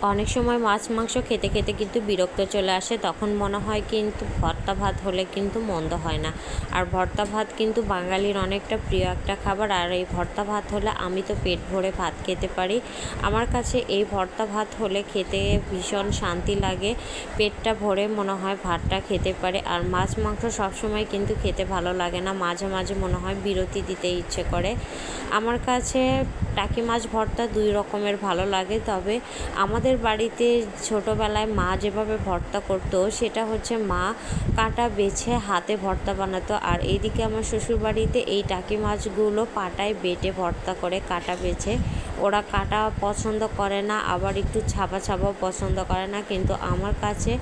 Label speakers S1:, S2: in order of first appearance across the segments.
S1: অনেক সময় মাছ মাংস খেতে খেতে কিন্তু বিরক্ত চলে আসে, তখন মনে হয় কিন্তু ভর্তা ভাত হলে কিন্তু মন্দ হয় না। আর ভর্তা ভাত কিন্তু বাঙালির অনেকটা প্রিয় একটা খাবার। আর এই ভর্তা ভাত হলে আমি তো পেট ভরে ভাত খেতে পারি। আমার কাছে এই ভর্তা ভাত হলে খেতে ভীষণ শান্তি লাগে, পেটটা ভরে মনে হয় ভাতটা খেতে পারে। আর মাছ মাংস সবসময় কিন্তু খেতে ভালো লাগে না, মাঝে মাঝে মনে হয় বিরতি দিতে ইচ্ছে করে। আমার কাছে টাকি মাছ ভর্তা দুই রকমের ভালো লাগে, তবে আমাদের বাড়িতে ছোটোবেলায় মা যেভাবে ভর্তা করতো সেটা হচ্ছে মা কাঁটা বেছে হাতে ভর্তা বানাতো। আর এইদিকে আমার শ্বশুরবাড়িতে এই টাকি মাছগুলো পাটায় বেটে ভর্তা করে, কাঁটা বেছে। ওরা কাটা পছন্দ করে না, আবার একটু ছাপা ছাপাও পছন্দ করে না, কিন্তু আমার কাছে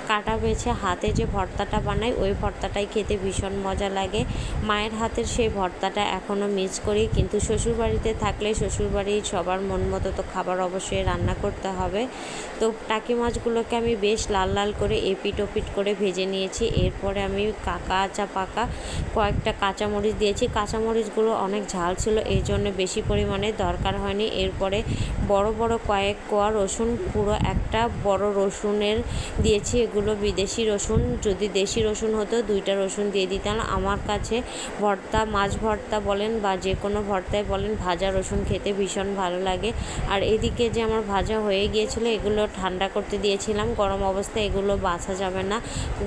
S1: কাটা বেছে হাতে যে ভর্তাটা বানাই ওই ভর্তাটাই খেতে ভীষণ মজা লাগে। মায়ের হাতের সেই ভর্তাটা এখনও মিস করি, কিন্তু শ্বশুরবাড়িতে থাকলে শ্বশুরবাড়ির সবার মন মতো তো খাবার অবশ্যই রান্না করতে হবে। তো টাকি মাছগুলোকে আমি বেশ লাল লাল করে এপিট ওপিট করে ভেজে নিয়েছি। এরপরে আমি কাঁচা পাকা কয়েকটা কাঁচামরিচ দিয়েছি। কাঁচামরিচগুলো অনেক ঝাল ছিল, এই জন্য বেশি পরিমাণে দরকার হয়নি। এরপরে বড় বড় কয়েক কোয়া রসুন, পুরো একটা বড় রসুনের দিয়েছি। এগুলো বিদেশি রসুন, যদি দেশি রসুন হতো দুইটা রসুন দিয়ে দিতাম। আমার কাছে ভর্তা, মাছ ভর্তা বলেন বা যে কোনো ভর্তায় বলেন, ভাজা রসুন খেতে ভীষণ ভালো লাগে। আর এদিকে যে আমার ভাজা হয়ে গিয়েছিলো এগুলো ঠান্ডা করতে দিয়েছিলাম। গরম অবস্থায় এগুলো বাছা যাবে না,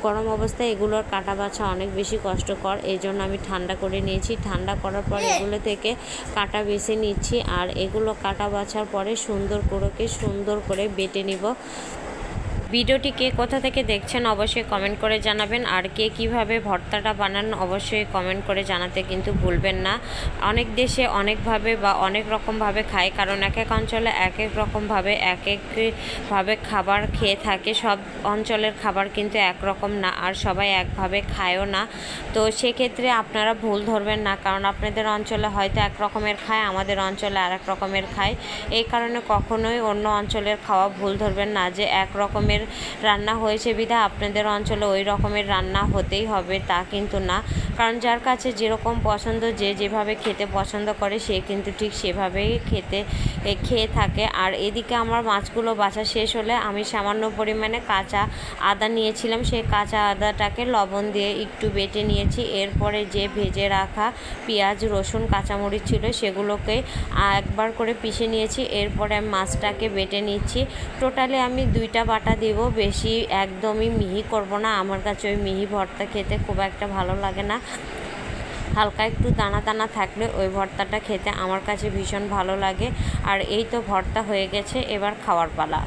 S1: গরম অবস্থায় এগুলোর কাটা বাছা অনেক বেশি কষ্টকর, এই জন্য আমি ঠান্ডা করে নিয়েছি। ঠান্ডা করার পর এগুলো থেকে কাটা বেছে নিচ্ছি। আর এগুলো কাটা বাছার পরে সুন্দর করে বেটে নিব। ভিডিওটি কে কোথা থেকে দেখছেন অবশ্যই কমেন্ট করে জানাবেন। আর কে কিভাবে ভর্তাটা বানান অবশ্যই কমেন্ট করে জানাতে কিন্তু ভুলবেন না। অনেক দেশে অনেকভাবে বা অনেক রকমভাবে খায়, কারণ এক এক অঞ্চলে এক এক রকমভাবে এক একভাবে খাবার খেয়ে থাকে। সব অঞ্চলের খাবার কিন্তু একরকম না, আর সবাই একভাবে খায়ও না। তো সেক্ষেত্রে আপনারা ভুল ধরবেন না, কারণ আপনাদের অঞ্চলে হয়তো এক রকমের খায়, আমাদের অঞ্চলে আর এক রকমের খায়। এই কারণে কখনোই অন্য অঞ্চলের খাওয়া ভুল ধরবেন না যে এক রকমের রান্না হয়েছে বিধায় আপনাদের অঞ্চলে ওই রকমের রান্না হতেই হবে, তা কিন্তু না। কারণ যার কাছে যেরকম পছন্দ, যে যেভাবে খেতে পছন্দ করে সে কিন্তু ঠিক সেভাবেই খেয়ে থাকে। আর এদিকে আমার মাছগুলো বাছা শেষ হলে আমি সামান্য পরিমাণে কাঁচা আদা নিয়েছিলাম, সেই কাঁচা আদাটাকে লবণ দিয়ে একটু বেটে নিয়েছি। এরপরে যে ভেজে রাখা পেঁয়াজ, রসুন, কাঁচামরিচ ছিল সেগুলোকে একবার করে পিষে নিয়েছি। এরপরে মাছটাকে বেটে নিচ্ছি। টোটালি আমি 2টা বাটা দিব, বেশি একদমই মিহি করব না। আমার কাছে ওই মিহি ভর্তা খেতে খুব একটা ভালো লাগে না, হালকা একটু দানা দানা থাকলে ওই ভর্তাটা খেতে আমার কাছে ভীষণ ভালো লাগে। আর এই তো ভর্তা হয়ে গেছে, এবার খাওয়ার পালা।